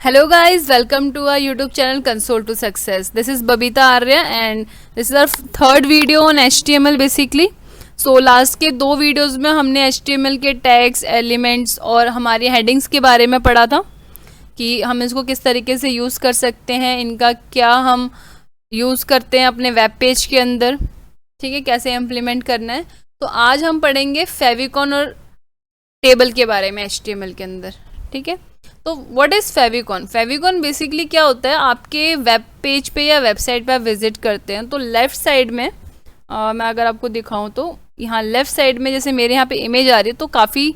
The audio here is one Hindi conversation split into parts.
Hello guys, welcome to our YouTube channel Console to Success. This is Babita Arya and this is our third video on HTML basically. So last के दो वीडियोस में हमने HTML के टैग्स, एलिमेंट्स और हमारी हेडिंग्स के बारे में पढ़ा था कि हम इसको किस तरीके से यूज़ कर सकते हैं, इनका क्या हम यूज़ करते हैं अपने वेब पेज के अंदर, ठीक है, कैसे इम्प्लीमेंट करना है। तो आज हम पढ़ेंगे फेविकॉन और टेबल के बारे में HTML के अंदर, ठीक है। तो what is favicon? Favicon basically क्या होता है, आपके वेब पेज पे या वेबसाइट पे आप विजिट करते हैं तो लेफ़्ट साइड में मैं अगर आपको दिखाऊं तो यहाँ लेफ़्ट साइड में जैसे मेरे यहाँ पे इमेज आ रही है तो काफ़ी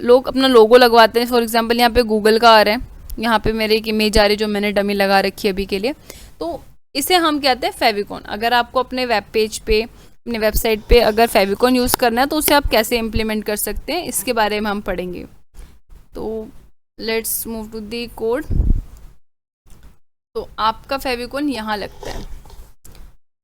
लोग अपना लोगो लगवाते हैं। फॉर एग्जांपल यहाँ पे गूगल का आ रहा है, यहाँ पे मेरे एक इमेज आ रही है जो मैंने डमी लगा रखी है अभी के लिए। तो इसे हम कहते हैं फेविकॉन। अगर आपको अपने वेब पेज पे, अपने वेबसाइट पे अगर फेविकॉन यूज़ करना है तो उसे आप कैसे इम्प्लीमेंट कर सकते हैं, इसके बारे में हम पढ़ेंगे। तो let's move to the code. तो आपका फेविकॉन यहाँ लगता है।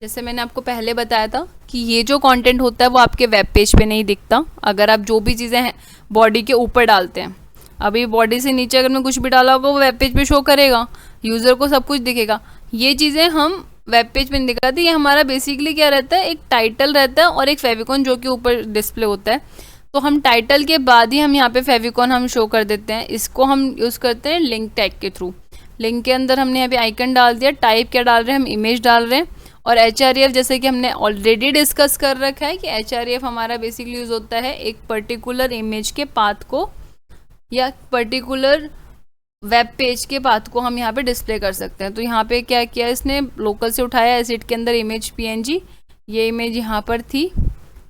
जैसे मैंने आपको पहले बताया था कि ये जो कंटेंट होता है वो आपके वेब पेज पे नहीं दिखता। अगर आप जो भी चीज़ें हैं बॉडी के ऊपर डालते हैं, अभी बॉडी से नीचे अगर मैं कुछ भी डाला होगा वो वेब पेज पे शो करेगा, यूज़र को सब कुछ दिखेगा। ये चीज़ें हम वेब पेज पे नहीं दिखाते। ये हमारा बेसिकली क्या रहता है, एक टाइटल रहता है और एक फेविकॉन जो कि ऊपर डिस्प्ले होता है। तो हम टाइटल के बाद ही हम यहाँ पे फेविकॉन हम शो कर देते हैं। इसको हम यूज़ करते हैं लिंक टैग के थ्रू। लिंक के अंदर हमने यहाँ पे आइकन डाल दिया, टाइप क्या डाल रहे हैं हम, इमेज डाल रहे हैं। और href जैसे कि हमने ऑलरेडी डिस्कस कर रखा है कि href हमारा बेसिकली यूज़ होता है एक पर्टिकुलर इमेज के पाथ को या पर्टिकुलर वेब पेज के पाथ को हम यहाँ पे डिस्प्ले कर सकते हैं। तो यहाँ पे क्या किया इसने, लोकल से उठाया एसिड के अंदर इमेज png, ये इमेज यहाँ पर थी,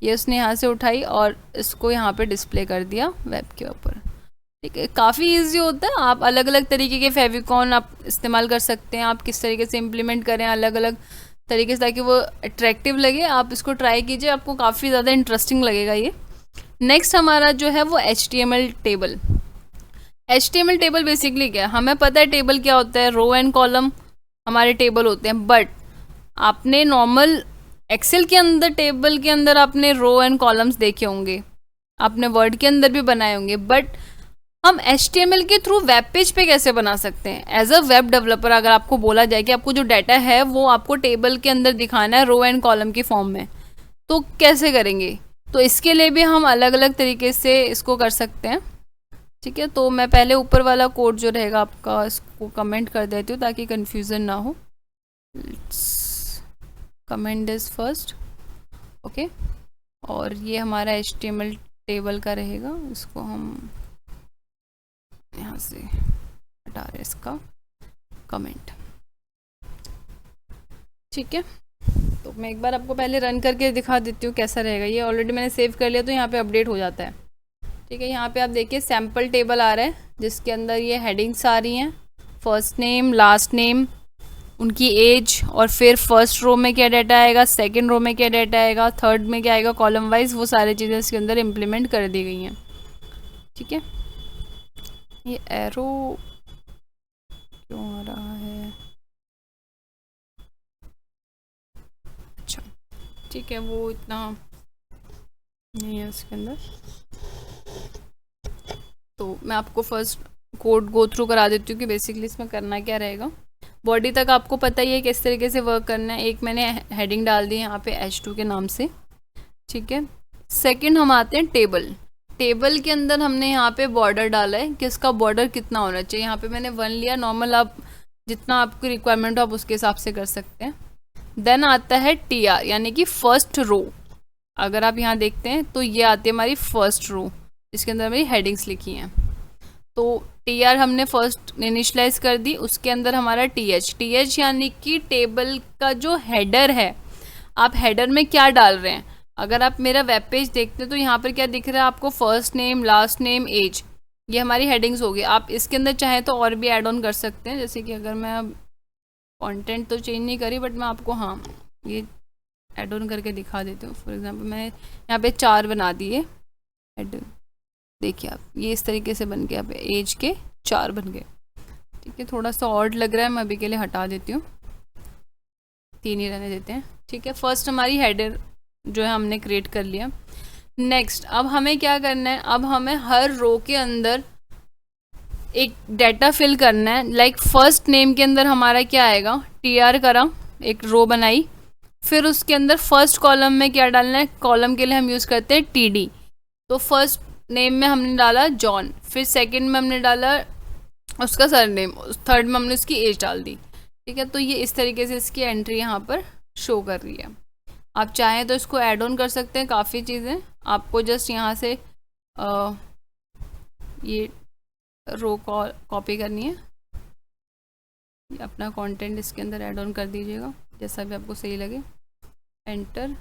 ये उसने यहाँ से उठाई और इसको यहाँ पे डिस्प्ले कर दिया वेब के ऊपर, ठीक है। काफ़ी इजी होता है। आप अलग अलग तरीके के फेविकॉन आप इस्तेमाल कर सकते हैं। आप किस तरीके से इम्प्लीमेंट करें अलग अलग तरीके से ताकि वो अट्रैक्टिव लगे, आप इसको ट्राई कीजिए, आपको काफ़ी ज़्यादा इंटरेस्टिंग लगेगा ये। नेक्स्ट हमारा जो है वो HTML table. HTML table basically क्या है, हमें पता है टेबल क्या होता है, रो एंड कॉलम हमारे टेबल होते हैं। बट आपने नॉर्मल एक्सेल के अंदर, टेबल के अंदर आपने रो एंड कॉलम्स देखे होंगे, आपने वर्ड के अंदर भी बनाए होंगे। बट हम HTML के थ्रू वेब पेज पे कैसे बना सकते हैं? एज अ वेब डेवलपर अगर आपको बोला जाए कि आपको जो डाटा है वो आपको टेबल के अंदर दिखाना है रो एंड कॉलम की फॉर्म में, तो कैसे करेंगे? तो इसके लिए भी हम अलग अलग तरीके से इसको कर सकते हैं, ठीक है। तो मैं पहले ऊपर वाला कोड जो रहेगा आपका इसको कमेंट कर देती हूँ ताकि कन्फ्यूज़न ना हो। Comment this first, okay. और ये हमारा HTML टेबल का रहेगा, इसको हम यहाँ से हटा रहे इसका कमेंट, ठीक है। तो मैं एक बार आपको पहले रन करके दिखा देती हूँ कैसा रहेगा। ये ऑलरेडी मैंने सेव कर लिया तो यहाँ पे अपडेट हो जाता है, ठीक है। यहाँ पे आप देखिए सैम्पल टेबल आ रहा है जिसके अंदर ये हेडिंग्स आ रही हैं, फर्स्ट नेम, लास्ट नेम, उनकी एज, और फिर फर्स्ट रो में क्या डाटा आएगा, सेकंड रो में क्या डाटा आएगा, थर्ड में क्या आएगा, कॉलम वाइज वो सारी चीज़ें इसके अंदर इम्प्लीमेंट कर दी गई हैं, ठीक है। ये एरो क्यों आ रहा है? अच्छा, ठीक है, वो इतना नहीं है इसके अंदर। तो मैं आपको फर्स्ट कोड गो थ्रू करा देती हूँ कि बेसिकली इसमें करना क्या रहेगा। बॉडी तक आपको पता ही है किस तरीके से वर्क करना है। एक मैंने हेडिंग डाल दी यहाँ पे H2 के नाम से, ठीक है। सेकंड हम आते हैं टेबल। टेबल के अंदर हमने यहाँ पे बॉर्डर डाला है कि इसका बॉर्डर कितना होना चाहिए। यहाँ पे मैंने 1 लिया, नॉर्मल आप जितना आपकी रिक्वायरमेंट हो आप उसके हिसाब से कर सकते हैं। देन आता है TR यानी कि फर्स्ट रो। अगर आप यहाँ देखते हैं तो ये आती है हमारी फर्स्ट रो जिसके अंदर हमारी हेडिंग्स लिखी हैं। तो TR हमने फर्स्ट इनिशलाइज कर दी, उसके अंदर हमारा TH यानी कि टेबल का जो हेडर है, आप हेडर में क्या डाल रहे हैं। अगर आप मेरा वेब पेज देखते हैं तो यहाँ पर क्या दिख रहा है आपको, first name, last name, age, ये हमारी हेडिंग्स होगी। आप इसके अंदर चाहें तो और भी ऐड ऑन कर सकते हैं, जैसे कि अगर मैं कंटेंट तो चेंज नहीं करी बट मैं आपको हाँ ये ऐड ऑन करके दिखा देती हूँ। फॉर एग्जांपल मैंने यहाँ पे 4 बना दिए हेडर, देखिए आप ये इस तरीके से बन गया, यहाँ पे एज के 4 बन गए, ठीक है। थोड़ा सा ऑड लग रहा है, मैं अभी के लिए हटा देती हूँ, 3 ही रहने देते हैं, ठीक है। फर्स्ट हमारी हेडर जो है हमने क्रिएट कर लिया। नेक्स्ट अब हमें क्या करना है, अब हमें हर रो के अंदर एक डाटा फिल करना है। लाइक फर्स्ट नेम के अंदर हमारा क्या आएगा, TR करा, एक रो बनाई, फिर उसके अंदर फर्स्ट कॉलम में क्या डालना है, कॉलम के लिए हम यूज़ करते हैं TD। तो फर्स्ट नेम में हमने डाला जॉन, फिर सेकंड में हमने डाला उसका सर नेम, थर्ड में हमने उसकी एज डाल दी। ठीक है, तो ये इस तरीके से इसकी एंट्री यहाँ पर शो कर रही है। आप चाहें तो इसको ऐड ऑन कर सकते हैं, काफ़ी चीज़ें आपको जस्ट यहाँ से ये रो कॉपी करनी है, अपना कंटेंट इसके अंदर ऐड ऑन कर दीजिएगा जैसा भी आपको सही लगे। Enter,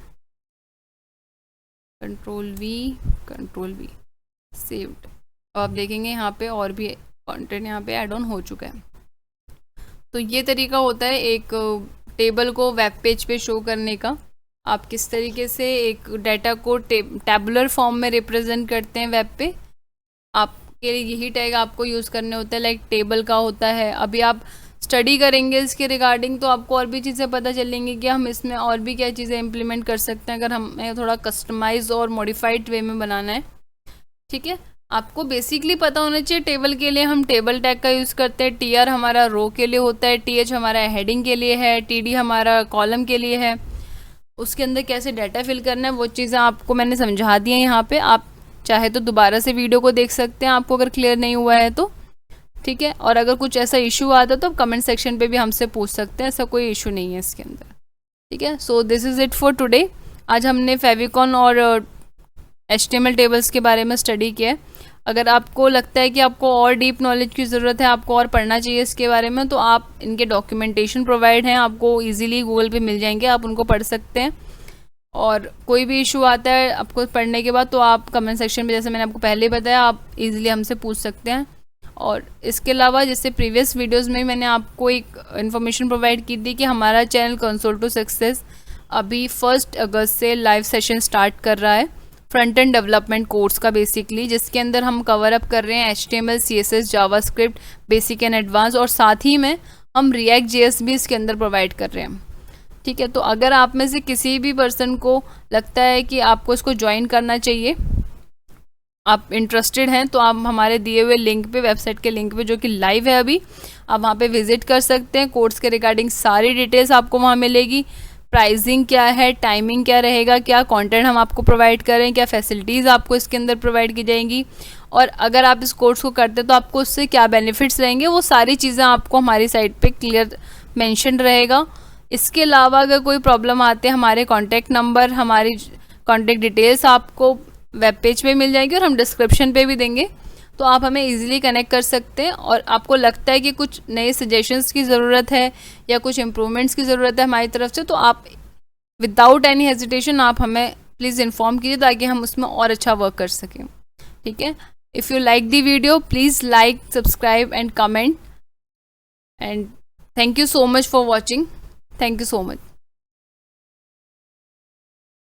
control V, saved. अब आप देखेंगे यहाँ पे और भी कंटेंट यहाँ पे ऐड ऑन हो चुका है। तो ये तरीका होता है एक टेबल को वेब पेज पे शो करने का। आप किस तरीके से एक डाटा को टैबुलर फॉर्म में रिप्रेजेंट करते हैं वेब पे। आपके लिए यही टैग आपको यूज़ करने होते हैं, लाइक टेबल का होता है। अभी आप स्टडी करेंगे इसके रिगार्डिंग तो आपको और भी चीज़ें पता चलेंगी कि हम इसमें और भी क्या चीज़ें इम्प्लीमेंट कर सकते हैं अगर हमें थोड़ा कस्टमाइज और मॉडिफाइड वे में बनाना है। ठीक है, आपको बेसिकली पता होना चाहिए टेबल के लिए हम टेबल टैग का यूज़ करते हैं। TR हमारा रो के लिए होता है, TH हमारा हेडिंग के लिए है, TD हमारा कॉलम के लिए है। उसके अंदर कैसे डाटा फिल करना है वो चीज़ें आपको मैंने समझा दी हैं यहाँ पे। आप चाहे तो दोबारा से वीडियो को देख सकते हैं आपको अगर क्लियर नहीं हुआ है तो। ठीक है, और अगर कुछ ऐसा इशू आता है तो आप कमेंट सेक्शन पे भी हमसे पूछ सकते हैं, ऐसा कोई इशू नहीं है इसके अंदर। ठीक है, so this is it for today. आज हमने फेविकॉन और HTML टेबल्स के बारे में स्टडी किया है। अगर आपको लगता है कि आपको और डीप नॉलेज की ज़रूरत है, आपको और पढ़ना चाहिए इसके बारे में, तो आप इनके डॉक्यूमेंटेशन प्रोवाइड हैं, आपको इजीली गूगल पे मिल जाएंगे, आप उनको पढ़ सकते हैं। और कोई भी इशू आता है आपको पढ़ने के बाद तो आप कमेंट सेक्शन में, जैसे मैंने आपको पहले बताया, आप इजीली हमसे पूछ सकते हैं। और इसके अलावा जैसे प्रीवियस वीडियोज़ में मैंने आपको एक इन्फॉर्मेशन प्रोवाइड की थी कि हमारा चैनल कंसोल टू सक्सेस अभी 1 अगस्त से लाइव सेशन स्टार्ट कर रहा है फ्रंट एंड डेवलपमेंट कोर्स का बेसिकली, जिसके अंदर हम कवर अप कर रहे हैं HTML, CSS, JavaScript, basic and advance, और साथ ही में हम React.js भी इसके अंदर प्रोवाइड कर रहे हैं। ठीक है, तो अगर आप में से किसी भी पर्सन को लगता है कि आपको इसको ज्वाइन करना चाहिए, आप इंटरेस्टेड हैं, तो आप हमारे दिए हुए लिंक पे, वेबसाइट के लिंक पे जो कि लाइव है अभी, आप वहाँ पे विजिट कर सकते हैं। कोर्स के रिगार्डिंग सारी डिटेल्स आपको वहाँ मिलेगी। प्राइसिंग क्या है, टाइमिंग क्या रहेगा, क्या कंटेंट हम आपको प्रोवाइड करें, क्या फैसिलिटीज़ आपको इसके अंदर प्रोवाइड की जाएंगी, और अगर आप इस कोर्स को करते हैं तो आपको उससे क्या बेनिफिट्स रहेंगे, वो सारी चीज़ें आपको हमारी साइट पे क्लियर मेंशन रहेगा। इसके अलावा अगर कोई प्रॉब्लम आते हैं, हमारे कॉन्टैक्ट नंबर, हमारी कॉन्टैक्ट डिटेल्स आपको वेब पेज पे मिल जाएगी और हम डिस्क्रिप्शन पे भी देंगे, तो आप हमें इजीली कनेक्ट कर सकते हैं। और आपको लगता है कि कुछ नए सजेशंस की ज़रूरत है या कुछ इम्प्रूवमेंट्स की ज़रूरत है हमारी तरफ से, तो आप विदाउट एनी हेजिटेशन आप हमें प्लीज़ इन्फॉर्म कीजिए ताकि हम उसमें और अच्छा वर्क कर सकें। ठीक है, if you like the video please like, subscribe and comment, and thank you so much for watching. Thank you so much.